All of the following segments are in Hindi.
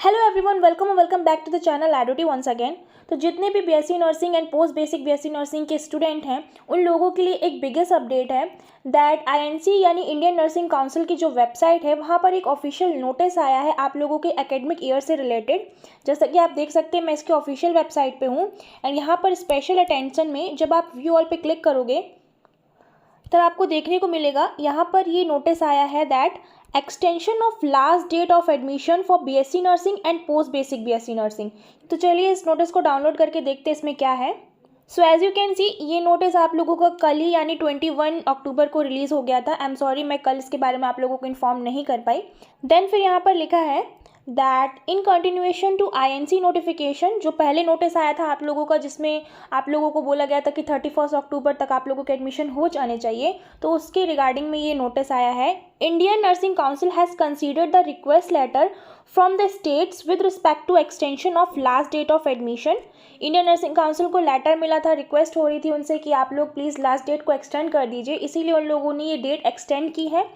Hello everyone, welcome back to the channel एडोटी वंस अगेन। तो जितने भी BSc nursing and post basic BSc nursing के स्टूडेंट हैं उन लोगों के लिए एक बिगेस्ट अपडेट है दैट आईएनसी यानी इंडियन नर्सिंग काउंसिल की जो वेबसाइट है वहाँ पर एक ऑफिशियल नोटिस आया है आप लोगों के एकेडमिक ईयर से रिलेटेड। जैसा कि आप देख सकते हैं मैं इसके ऑफिशियल वेबसाइट पे हूँ एंड यहाँ पर स्पेशल अटेंशन में जब आप व्यू ऑल पे क्लिक करोगे तब आपको देखने को मिलेगा यहाँ पर ये नोटिस आया है that extension of last date of admission for BSc nursing and post basic BSc nursing. तो चलिए इस नोटिस को डाउनलोड करके देखते हैं इसमें क्या है। So as you can see ये नोटिस आप लोगों का कल ही यानी 21 अक्टूबर को रिलीज़ हो गया था। आई एम सॉरी मैं कल इसके बारे में आप लोगों को इन्फॉर्म नहीं कर पाई। देन फिर यहाँ पर लिखा है that in continuation to INC notification, जो पहले नोटिस आया था आप लोगों का जिसमें आप लोगों को बोला गया था कि 31 अक्टूबर तक आप लोगों के एडमिशन हो जाने चाहिए, तो उसके रिगार्डिंग में ये नोटिस आया है। Indian Nursing Council has considered the request letter from the states with respect to extension of last date of admission. Indian Nursing Council को लेटर मिला था, रिक्वेस्ट हो रही थी उनसे कि आप लोग प्लीज़ लास्ट डेट को एक्सटेंड कर दीजिए, इसीलिए उन लोगों ने ये डेट एक्सटेंड की है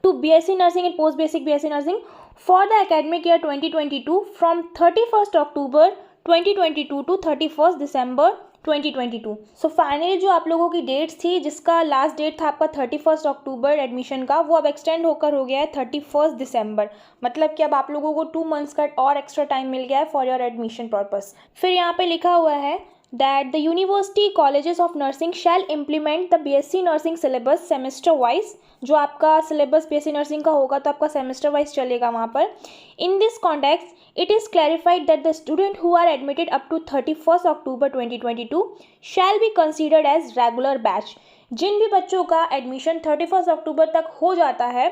to BSc nursing and post basic BSc nursing for the academic year 2022 from 31st October 2022 to 31st December 2022। So finally जो आप लोगों की डेट्स थी जिसका लास्ट डेट था आपका 31 अक्टूबर एडमिशन का, वो अब एक्सटेंड होकर हो गया है 31 दिसंबर। मतलब कि अब आप लोगों को 2 मंथ्स का और एक्स्ट्रा टाइम मिल गया है फॉर योर एडमिशन पर्पस। फिर यहाँ पे लिखा हुआ है that the university colleges of nursing shall implement the BSc nursing syllabus semester wise। जो आपका सिलेबस बीएससी नर्सिंग का होगा तो आपका सेमेस्टर वाइज चलेगा वहाँ पर। In this context it is clarified that the student who are admitted up to 31 October 2022 shall be considered as regular batch. जिन भी बच्चों का एडमिशन 31 अक्टूबर तक हो जाता है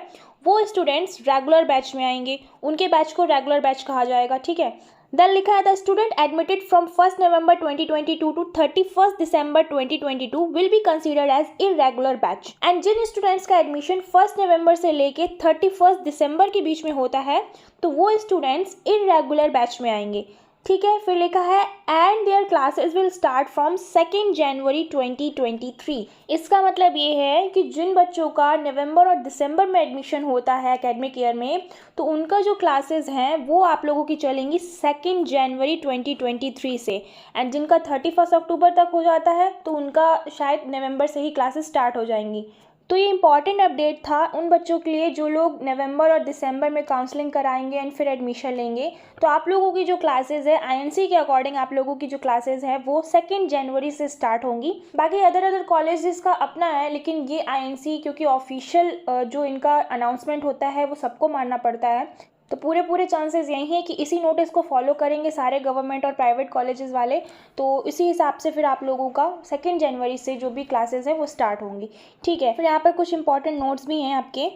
वो स्टूडेंट्स रेगुलर बैच में आएंगे, उनके बैच को रेगुलर बैच कहा जाएगा। ठीक है, देन लिखा है the student admitted from 1 November 2022 to 31 December 2022 will be considered as irregular batch. And जिन स्टूडेंट्स का एडमिशन 1 नवंबर से लेके 31 दिसंबर के बीच में होता है तो वो स्टूडेंट्स इरेगुलर बैच में आएंगे। ठीक है, फिर लिखा है and there classes will start from 2 जनवरी 2023। इसका मतलब ये है कि जिन बच्चों का नवंबर और दिसंबर में एडमिशन होता है एकेडमिक ईयर में तो उनका जो क्लासेस हैं वो आप लोगों की चलेंगी 2 जनवरी 2023 से, एंड जिनका 31 अक्टूबर तक हो जाता है तो उनका शायद नवंबर से ही क्लासेस स्टार्ट हो जाएंगी। तो ये इंपॉर्टेंट अपडेट था उन बच्चों के लिए जो लोग नवंबर और दिसंबर में काउंसलिंग कराएंगे एंड फिर एडमिशन लेंगे। तो आप लोगों की जो क्लासेस है आईएनसी के अकॉर्डिंग आप लोगों की जो क्लासेस है वो 2 जनवरी से स्टार्ट होंगी। बाकी अदर कॉलेजेस का अपना है, लेकिन ये आईएनसी क्योंकि ऑफिशियल जो इनका अनाउंसमेंट होता है वो सबको मानना पड़ता है, तो पूरे चांसेस यही हैं कि इसी नोटिस को फॉलो करेंगे सारे गवर्नमेंट और प्राइवेट कॉलेजेस वाले। तो इसी हिसाब से फिर आप लोगों का 2 जनवरी से जो भी क्लासेस हैं वो स्टार्ट होंगी। ठीक है, फिर यहाँ पर कुछ इंपॉर्टेंट नोट्स भी हैं आपके।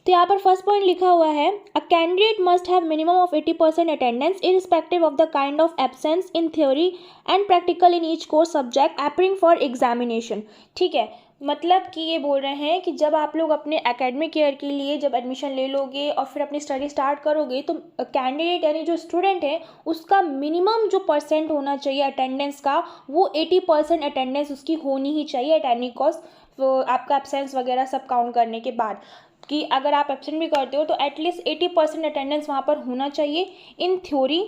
तो यहाँ पर फर्स्ट पॉइंट लिखा हुआ है a candidate must have minimum of 80% attendance irrespective of the kind of absence in theory and practical in each course subject appearing for examination. ठीक है, मतलब कि ये बोल रहे हैं कि जब आप लोग अपने एकेडमिक ईयर के लिए जब एडमिशन ले लोगे और फिर अपनी स्टडी स्टार्ट करोगे तो कैंडिडेट यानी जो स्टूडेंट है उसका मिनिमम जो परसेंट होना चाहिए अटेंडेंस का वो 80% अटेंडेंस उसकी होनी ही चाहिए एट एनी कॉस्ट। आपका एब्सेंस वगैरह सब काउंट करने के बाद कि अगर आप एब्सेंट भी करते हो तो एटलीस्ट 80% अटेंडेंस वहाँ पर होना चाहिए इन थ्योरी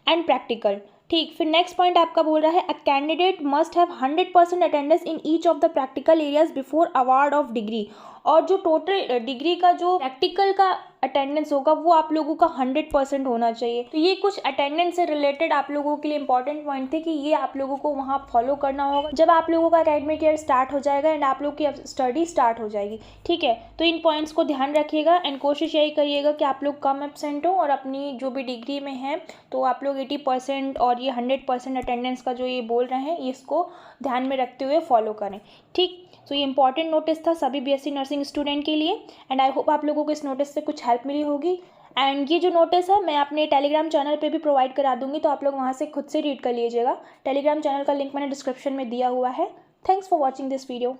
एंड प्रैक्टिकल। ठीक, फिर नेक्स्ट पॉइंट आपका बोल रहा है a candidate must have 100% attendance in each of the practical areas before award of degree. और जो टोटल डिग्री का जो प्रैक्टिकल का अटेंडेंस होगा वो आप लोगों का 100% होना चाहिए। तो ये कुछ अटेंडेंस से रिलेटेड आप लोगों के लिए इंपॉर्टेंट पॉइंट थे कि ये आप लोगों को वहाँ फॉलो करना होगा जब आप लोगों का एकेडमिक ईयर स्टार्ट हो जाएगा एंड आप लोग की स्टडी स्टार्ट हो जाएगी। ठीक है, तो इन पॉइंट्स को ध्यान रखिएगा एंड कोशिश यही करिएगा कि आप लोग कम एब्सेंट हो और अपनी जो भी डिग्री में है तो आप लोग 80% और ये 100% अटेंडेंस का जो ये बोल रहे हैं इसको ध्यान में रखते हुए फॉलो करें। ठीक, तो ये इंपॉर्टेंट नोटिस था सभी बीएससी नर्सिंग स्टूडेंट के लिए एंड आई होप आप लोगों को इस नोटिस से कुछ हेल्प मिली होगी। एंड ये जो नोटिस है मैं अपने टेलीग्राम चैनल पे भी प्रोवाइड करा दूंगी, तो आप लोग वहाँ से खुद से रीड कर लीजिएगा। टेलीग्राम चैनल का लिंक मैंने डिस्क्रिप्शन में दिया हुआ है। Thanks for watching this video.